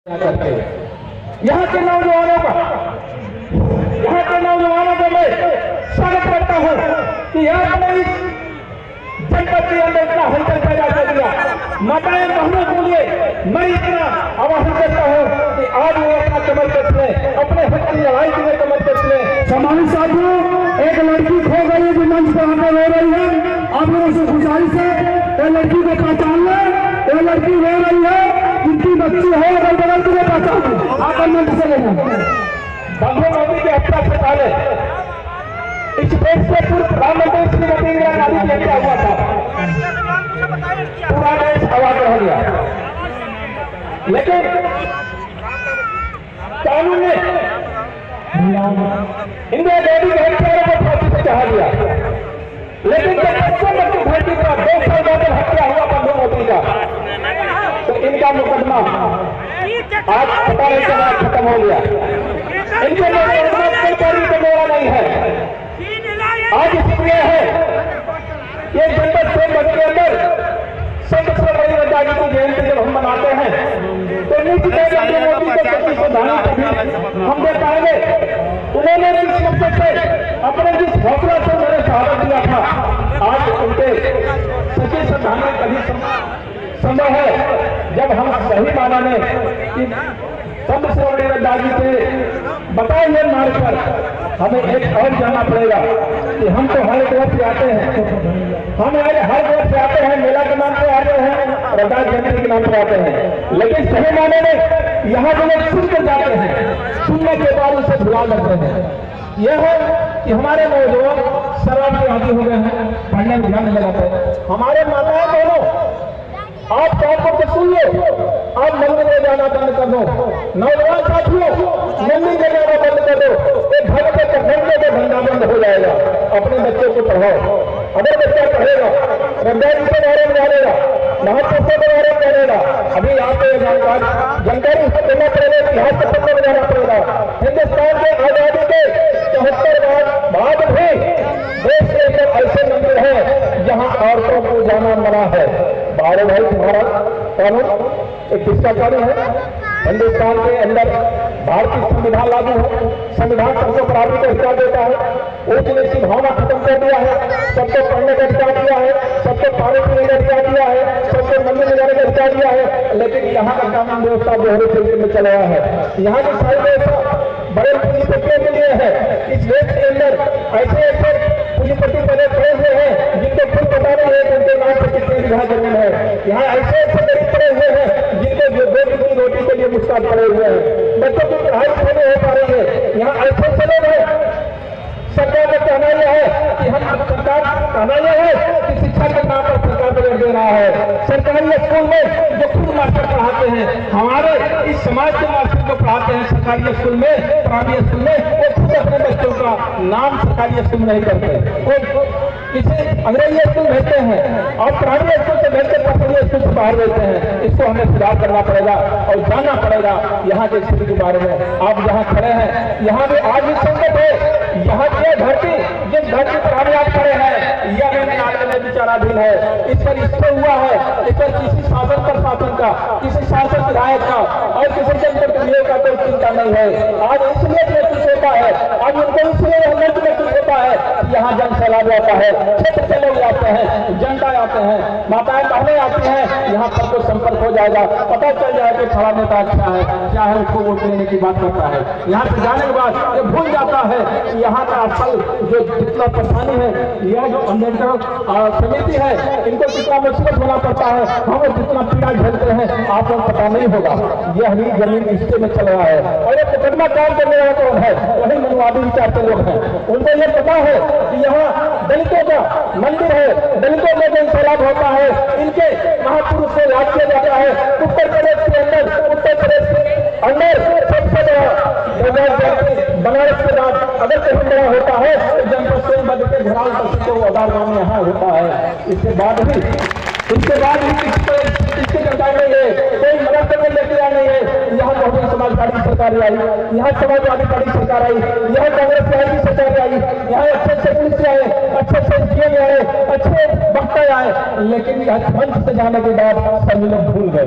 करके यहाँ के नौजवानों का मैं स्वागत करता हूँ कि आपने इस जनपद के अंदर इतना हलचल पैदा कर दिया। माताएं बहनों के लिए मैं इतना आवाहन करता हूँ कि आज वो अपना कमर कस ले, अपने हक की लड़ाई के लिए कमर कस ले। समाज साथियों, एक लड़की खो गई जो मंच पर आकर रो रही है। आप लोगों से गुजारिश है ये लड़की को पहचान ले। ये लड़की रो रही है, जिनकी बच्ची है अगर बगल की पहचान आकर मंच से लेना। गांधी मोदी की हत्या से पहले इस देश के पूर्व प्रधानमंत्री श्रीमती इंदिरा गांधी की हत्या हुआ था। पूरा देश आवाज रह गया, लेकिन कानून ने इंदिरा गांधी के हत्यारों को फांसी से चढ़ा दिया। लेकिन जब 55 की धरती पर 2 साल बाद हत्या हुआ बंधु मोदी का, तो इनका मुकदमा आज पता नहीं चला खत्म हो गया। इनके मुकदमा का मेरा नहीं है। आज इसलिए है ये जनपद सोनभद्र के अंदर सबसे बड़ी आजादी की जयंती जब हम मनाते हैं तो निश्चित मोदी को किसी श्रद्धांजलि कभी हम दे पाएंगे। उन्होंने जिस मकसद से अपने जिस हौसला से मेरे शहादत दिया था, आज उनके सच्ची श्रद्धांजलि कभी संभव है जब हम सही माना में संत श्रोमणी रविदास के बताए हुए मार्ग पर हमें एक और जाना पड़ेगा कि हम तो हर जगह से आते हैं, हम हर जगह से आते हैं, मेला के नाम पे आते हैं, रविदास जयंती के नाम पे आते हैं, लेकिन सही माने में यहाँ जो लोग सुन कर जाते हैं, सुनने के बाद उसे भुला लगते हैं। यह है कि हमारे नौजवान शराब के आदी हो गए हैं, पढ़ने में ध्यान नहीं लगाते। हमारे माताएं बहनों, आप काम करके सुन लो, आप मंदिर में जाना बंद कर दो। नौजवान साथियों, मंदिर में जाना बंद कर दो, एक घर के कठंडे में धंधा बंद हो जाएगा। अपने बच्चों को पढ़ाओ। अगर बच्चा पढ़ेगा, रविदास के बारे में जानेगा, महापुरुषों के बारे में जानेगा। अभी आपको जानकारी उसको देना पड़ेगा, इतिहास के पन्ने में जाना पड़ेगा। हिंदुस्तान के आजादी के 74 बाद भी देश के अंदर ऐसे मंदिर है जहाँ औरतों को जाना मना है। बारे भाई तुम्हारा कानून एक किसका कानून है? हिंदुस्तान के अंदर भारतीय संविधान लागू है। संविधान सबको प्राप्त का अधिकार देता है। ऊंच नीच की भावना खत्म कर दिया है। सबको पढ़ने का अधिकार दिया है, सबको पानी पीने का अधिकार दिया है, सबको मंदिर में जाने का अधिकार दिया है। लेकिन यहाँ का कानून व्यवस्था दोहरे तरीके में चल रहा है। यहाँ की सारी व्यवस्था बड़े पूंजीपतियों के लिए है। इस देश के अंदर ऐसे ऐसे पूंजीपति पहले खड़े हुए हैं जिनको खुद पता नहीं है कि उनके नाम पर कितनी बीघा जमीन है। यहाँ ऐसे ऐसे गरीब पड़े हुए हैं जिनको जो 2 की रोटी के लिए मुस्कान पड़े हुए हैं। बच्चों की पढ़ाई नहीं हो पा रही है। यहाँ ऐसे ऐसे लोग हैं। सरकार का कहना यह है कि हम सरकार कहना यह है कि शिक्षा के नाम पर सरकार बजट दे रहा है। सरकारी स्कूल में जो खुद मास्टर पढ़ाते हैं, हमारे इस समाज के मास्टर को पढ़ाते हैं सरकारी स्कूल में, प्राइमरी स्कूल में, वो खुद अपने बच्चों का नाम सरकारी स्कूल में नहीं करते, वो किसी अंग्रेजी स्कूल भेजते हैं और प्राइमरी स्कूल से भेजते सरकारी स्कूल से बाहर भेजते हैं। इसको हमें सुधार करना पड़ेगा और जानना पड़ेगा यहाँ के स्थिति के बारे में। आप जहाँ खड़े हैं यहाँ भी आज भी संकट है। यहाँ की धरती जिस धरती पर हम आप खड़े हैं, यह नाले में विचाराधीन है। इस पर इससे हुआ है, इस पर किसी शासन प्रशासन का, किसी शासक विधायक का और किसी जनप्रतिनिधियों का कोई चिंता नहीं है। आज इसलिए महसूस होता है, आज उनको इसलिए महसूस होता है यहाँ जन सैलाब आता है, क्षेत्र से लोग आते हैं, जनता आते हैं, माताएं बहनें आती हैं। यहाँ पर तो संपर्क हो जाएगा, पता चल जाएगा कि खड़ा नेता अच्छा है, क्या है, उसको वोट देने की बात करता है। यहाँ से जाने के बाद ये भूल जाता है कि यहाँ का असल जो जितना परेशानी है, यह जो अम्बेडकर समिति है, इनको कितना मुसीबत होना पड़ता है, हम जितना पीड़ा झेलते हैं आपको पता नहीं होगा। यह ही जमीन रिश्ते में चल रहा है। और ये मुकदमा काम करने वाला कौन है? वही मनवादी विचार के लोग हैं। उनको यह पता है कि यहाँ दलितों का मंदिर है, दलितों में जन सैलाब होता है, इनके महापुरुष से याद किया जाता है। उत्तर प्रदेश के अंदर सबसे बड़ा बनारस के बाद अगर कहीं बड़ा होता है तो जनपद सोनभद्र के घराल को आधार गांव में यहाँ होता है। इसके बाद भी इसके जनता नहीं है, कोई मदद करने लेके आ नहीं है। यहाँ बहुजन समाज पार्टी सरकार आई, यहाँ समाजवादी पार्टी सरकार आई, यहाँ कांग्रेस की सरकार आई, यहाँ अच्छे अच्छे पुलिस आए, अच्छे अच्छे सीएम आए, अच्छे वक्ता आए, लेकिन मंच से जाने के बाद सभी लोग भूल गए।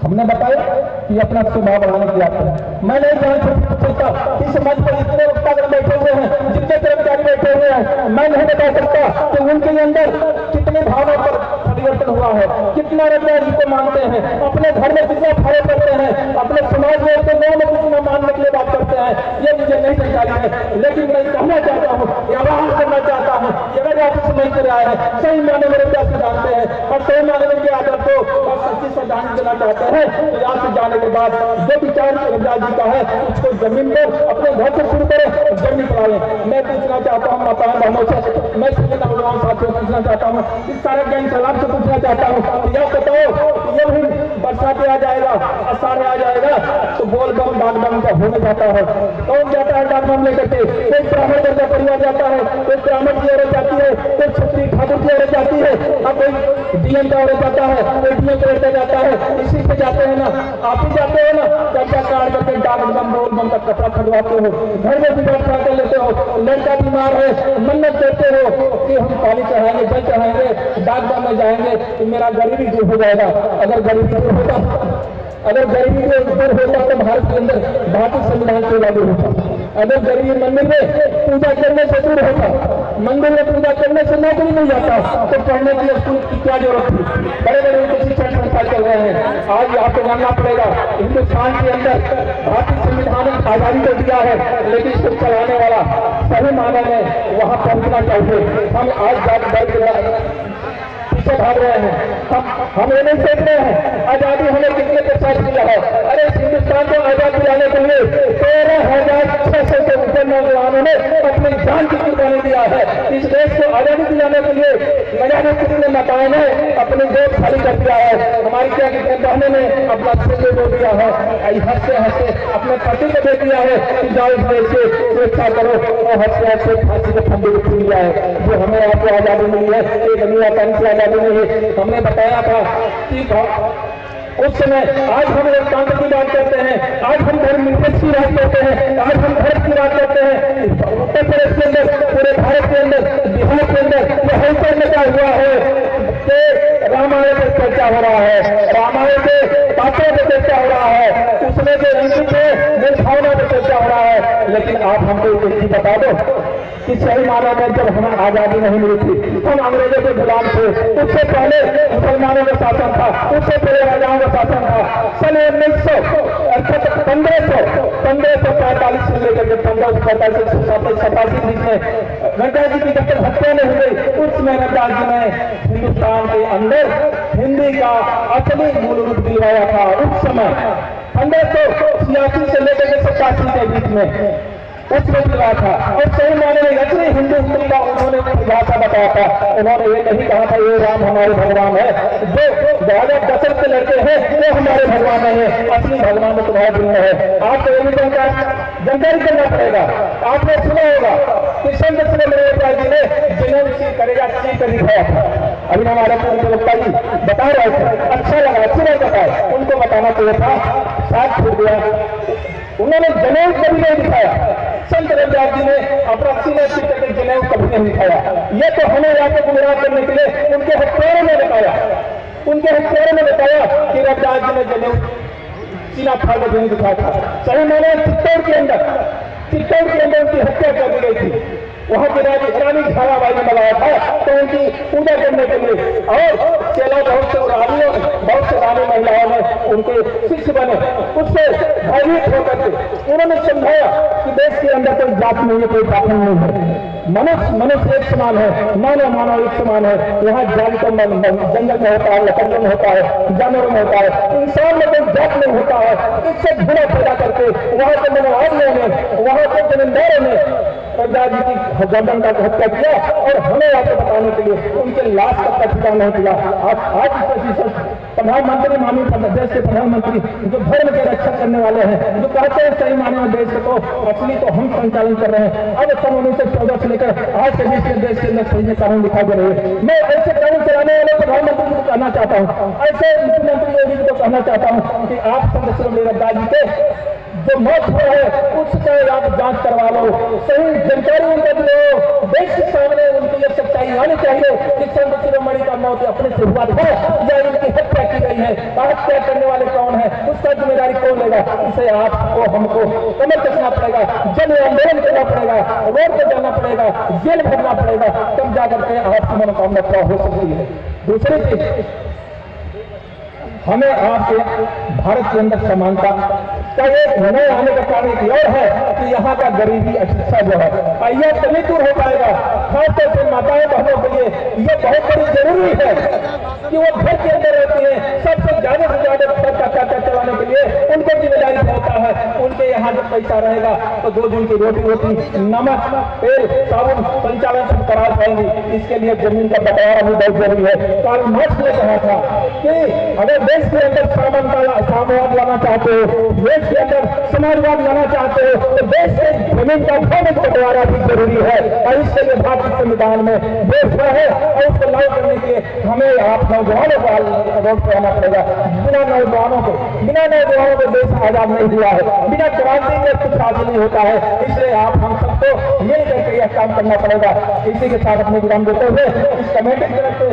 हमने बताया कि अपना स्वभाव बढ़ाने की बात है। मैं नहीं जान सकता इस मंच पर जितने वक्तागण बैठे हुए हैं, जितने कर्मचारी बैठे हुए हैं, मैं नहीं बता सकता कि उनके अंदर कितने भावों पर परिवर्तन हुआ है, कितना रविदास जी को मानते हैं, अपने घर में कितना फॉलो करते हैं, अपने समाज में अपने गाँव में कितना मानने के लिए बात करते हैं, ये मुझे नहीं जानकारी है। लेकिन मैं कहना चाहता हूँ, आह्वान करना चाहता हूँ, अगर आप समझ कर आए हैं, सही माने में रविदास को जानते हैं और सही माने में आदर को और सच्ची श्रद्धांजलि देना चाहते हैं, तो यहाँ से जाने के बाद जो विचार रविदास जी का है उसको जमीन पर अपने घर से शुरू करें, जमीन पर आए। मैं पूछना चाहता हूँ माता बहनों से, मैं सभी नौजवान साथियों से पूछना चाहता हूँ, इस सारे ज्ञान सलाम से पूछना चाहता हूँ, यह बताओ ये भी बरसात आ जाएगा, आषाढ़ आ जाएगा तो बोल बम डाक बम का होने जाता है। कौन जाता है डाक बम लेकर के? कोई ब्राह्मण वर्ग का परिवार जाता है, कोई ब्राह्मण की औरत जाती है, कोई छत्री ठाकुर की औरत जाती है, और कोई डीएम का औरत जाता है, कोई डीएम का लड़का जाता है। इसी से जाते हैं ना, आप ही जाते हो ना, कर्जा काट करके डाक बम बोल बम का कपड़ा खरीदवाते हो, घर में भी व्यवस्था कर लेते हो, लड़का बीमार है मन्नत देते हो कि हम पानी चढ़ाएंगे, जल चढ़ाएंगे, डाक बम में जाएंगे तो मेरा गरीबी दूर हो जाएगा। अगर गरीबी दूर होता, अगर गरीबी दूर होता तो भारत के अंदर भारतीय संविधान से लागू होता। अगर गरीबी मंदिर में पूजा करने से दूर होता, मंदिर में पूजा करने से नौकरी मिल जाता, तो पढ़ने के लिए स्कूल की क्या जरूरत थी? बड़े बड़े उच्च शिक्षण संस्थान चल रहे हैं। आज आपको जानना पड़ेगा, हिंदुस्तान के अंदर भारतीय संविधान ने आजादी तो दिया है, लेकिन इसको चलाने वाला सही मायने में वहां पहुंचना चाहिए। हम आज पीछे भाग रहे हैं, हम ये नहीं सोच रहे हैं आजादी हमें कितने प्रसाद मिला है। अरे इस हिंदुस्तान को आजादी दिलाने के लिए 13,600 से ऊपर नौजवानों ने अपनी जान की कुर्बानी दिया है। इस देश को आजादी दिलाने के लिए न जाने कितने मकान है अपने देश खाली कर दिया है। हमारी क्या कितने बहनों ने अपना सिर दे दिया है, हंसते हंसते अपने पति को दे दिया है कि जाओ इस देश से सुरक्षा करो, और हंसते हंसते फांसी के फंदे को छू लिया है। जो हमें आपको आजादी मिली है, एक दुनिया का आजादी नहीं है। हमने बताया था कि उस समय, आज हम लोकतंत्र की बात करते हैं, आज हम धर्मनिरपेक्ष की बात करते हैं, आज हम धर्म की बात करते हैं। उत्तर प्रदेश के अंदर, पूरे भारत के अंदर, बिहार के अंदर यह हलचल मचा हुआ है कि रामायण पर चर्चा हो रहा है, रामायण के पात्रों पर चर्चा हो रहा है, उसमें जो रंजित है वो भावना पर चर्चा हो रहा है। लेकिन आप हमको एक चीज बता दो कि सही माना में जब हमें आजादी नहीं मिली थी, हम अंग्रेजों के गुलाम थे, उससे पहले मुसलमानों का शासन था, उससे पहले राजाओं का शासन था। सन 1545 से लेकर 1545 87 बीच में रविदास जी की जब तक हत्या नहीं हुई, उसमें रविदास जी ने हिंदुस्तान के अंदर हिंदी का असली मूल रूप दिलवाया था। उस समय 1586 से लेकर 87 के बीच में उसमें दिलवाया था, और सही माने में असली हिंदू का उन्होंने भाषा बताया था। उन्होंने ये नहीं कहा था ये राम हमारे भगवान है, जो राजा दशरथ के लड़के हैं वो हमारे भगवान नहीं है, असली भगवान तो तुम्हारे दिल में है। आपको ये भी जानकारी करना पड़ेगा। आपने सुना होगा कि संत रविदास जी ने जिन्होंने करेगा चीज कर दिखाया था। अभी हमारे वक्ता जी बता रहे थे, अच्छा लगा, अच्छी बात बताया, उनको बताना चाहिए था, साथ छूट गया। उन्होंने जनेऊ कभी नहीं दिखाया, संत रविदास जी ने अपना सीने से जनेऊ कभी नहीं दिखाया। ये तो हमें यहाँ पे गुमराह करने के लिए उनके हत्यारों ने बताया, उनके हत्यारों ने बताया कि रविदास जी ने जनेऊ सीना फाड़ कर नहीं दिखाया था। सही माने चित्तौड़ के अंदर उनकी हत्या कर दी गई थी। वहां की रानी झाराबाई ने बनाया था तो उनकी पूजा करने के लिए, और चेला बहुत से रानियों, बहुत से रानी महिलाओं ने उनके शिष्य बने। उससे भयभीत होकर के उन्होंने समझाया कि देश के अंदर कोई जात नहीं है, कोई जाति नहीं है, मनुष्य एक समान है, मानव एक समान है। यहाँ जान तो जंगल में होता है, लकड़ों में होता है, जानवरों में होता है, इंसान में कोई जात नहीं होता है। इससे घृणा पैदा करके वहां के मनवादियों ने, वहां के जमींदारों ने रविदास जी की गर्दन का हत्या किया, और हमें आपको बताने के लिए उनके लाश तक का ठिकाना नहीं किया। आज प्रधानमंत्री, माननीय देश के प्रधानमंत्री जो धर्म के रक्षा करने वाले हैं, जो कहते हैं सही माने में देश को असली तो हम संचालन कर रहे हैं। अब सन 1914 से लेकर आज के बीच में देश के अंदर सही कानून दिखाई दे रहे हैं। मैं ऐसे कानून चलाने वाले प्रधानमंत्री को कहना चाहता हूँ, ऐसे मुख्यमंत्री योगी को कहना चाहता हूँ कि आप संत रविदास जी के जो मौत हुआ है उसका आप जांच करवा लो, सही जानकारी उनको दो, देश के सामने उनकी यह सच्चाई आनी चाहिए कि संत शिरोमणि का मौत अपने से हुआ है या इनकी हत्या की गई है, हत्या करने वाले कौन है, उसका जिम्मेदारी कौन लेगा। इसे आपको हमको कमर कसना पड़ेगा, जन आंदोलन करना पड़ेगा, रोड पर जाना पड़ेगा, जेल भरना पड़ेगा, तब जाकर के आपकी मनोकामना पूरा हो सकती है। दूसरी चीज, हमें आपके भारत के अंदर समानता का एक नए आने का कारण एक और है कि यहाँ का गरीबी अशिक्षा जो है यह तभी दूर हो पाएगा। खासतौर से माताएं बहनों के लिए यह बहुत बड़ी जरूरी है कि वो घर के अंदर रहती हैं, सबसे ज्यादा से ज्यादा सबका खर्चा चलाने के लिए उनको जिम्मेदारी होता है। उनके यहाँ जब पैसा रहेगा तो 2 दिन की रोटी होती, नमक, तेल, साबुन संचालन सब करा पाएंगे। इसके लिए जमीन का बंटवारा भी बहुत जरूरी है। कार्ल मार्क्स ने कहा था कि अगर देश के अंदर साम्यवाद लाना चाहते हो, देश के अंदर समाजवाद लाना चाहते हो, तो देश के जमीन का भौतिक बंटवारा भी जरूरी है। और इसके लिए भारतीय संविधान में देश है और उसको लागू करने के लिए हमें आप नौजवानों को रोड पर आना पड़ेगा। बिना नौजवानों के देश आजाद नहीं हुआ है, बिना क्रांति में कुछ हासिल नहीं होता है। इसलिए आप हम सबको मिल करके यह काम करना पड़ेगा। इसी के साथ अपने विराम देते हुए इस कमेटी की तरफ से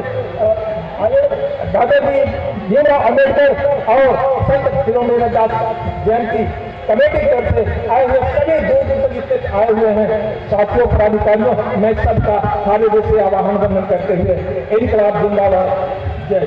दादा जी भीमराव अम्बेडकर और संत शिरोमणि जयंती कमेटी की तरफ से आए हुए सभी दूर से आए हुए हैं साथियों, पदाधिकारियों, मैं सबका सारे देश से आवाहन वंदन करते हुए इनकलाब जिंदाबाद, जय।